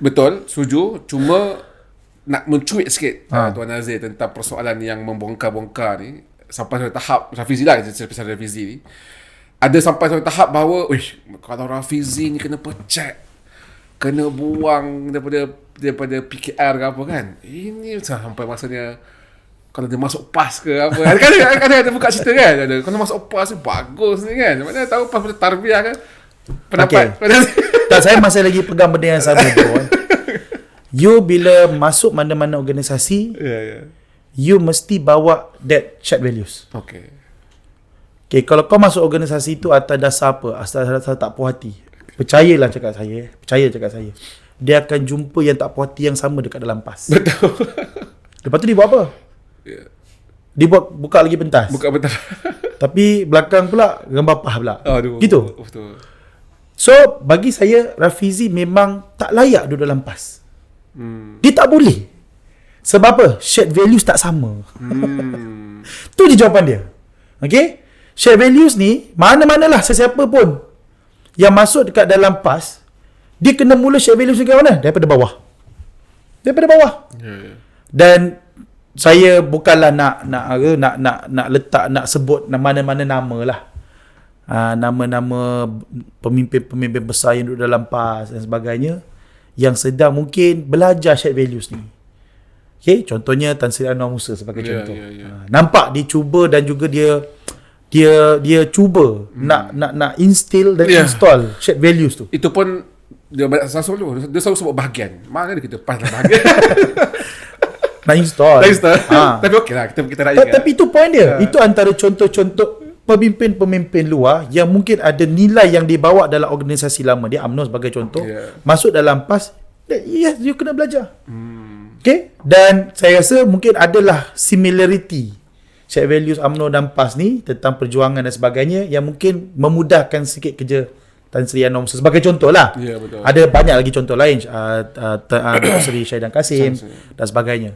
Betul, setuju. Cuma nak mencuit sikit Tuan Nazir tentang persoalan yang membongkar-bongkar ni. Sampai sampai tahap Rafizi lah, pasal Rafizi ni. Ada sampai sampai tahap bahawa kalau Rafizi ni kena pecat, kena buang daripada PKR ke apa kan. Ini sampai masanya kalau dia masuk PAS ke apa. Kan ada buka cerita kan. Kalau masuk PAS ni bagus ni kan. Mana tahu PAS pada tarbiyah kan. Pendapat. Tak, saya masih lagi pegang benda yang sama bro. You bila masuk mana-mana organisasi, you mesti bawa that shared values. Okay, kalau kau masuk organisasi tu atas dasar apa? Atas dasar tak puas hati. Percayalah cakap saya. Dia akan jumpa yang tak puas hati yang sama dekat dalam PAS. Betul. Lepas tu dia buat apa? Dia buka lagi pentas. Tapi belakang pula gambar PAS pula. Gitu. Betul. So bagi saya Rafizi memang tak layak duduk dalam PAS. Dia tak boleh. Sebab apa? Shared values tak sama. Tu je jawapan dia. Okay? Shared values ni mana-manalah sesiapa pun yang masuk dekat dalam PAS, dia kena mula shared values dekat mana? Daripada bawah. Dan saya bukanlah nak letak, nak sebut mana-mana nama lah. Nama-nama pemimpin-pemimpin besar yang duduk dalam PAS dan sebagainya yang sedang mungkin belajar shared values ni. Okay, contohnya Tan Sri Anwar Musa sebagai contoh. Nampak dia cuba dan juga dia cuba nak instill dan install shared values tu. Itu pun dia selalu sebut bahagian. Mana dia kita PAS dalam bahagian. Nak install. Tapi okey lah, kita rakyat. Tapi itu point dia. Itu antara contoh-contoh pemimpin-pemimpin luar yang mungkin ada nilai yang dibawa dalam organisasi lama. Dia UMNO sebagai contoh. Masuk dalam PAS, yes, you kena belajar. Okay? Dan saya rasa mungkin adalah similarity shared values UMNO dan PAS ni tentang perjuangan dan sebagainya yang mungkin memudahkan sikit kerja Tan Sri Anwar Musa sebagai contoh lah. Ada banyak lagi contoh lain, Dr. Sri Syahidan Kasim dan sebagainya.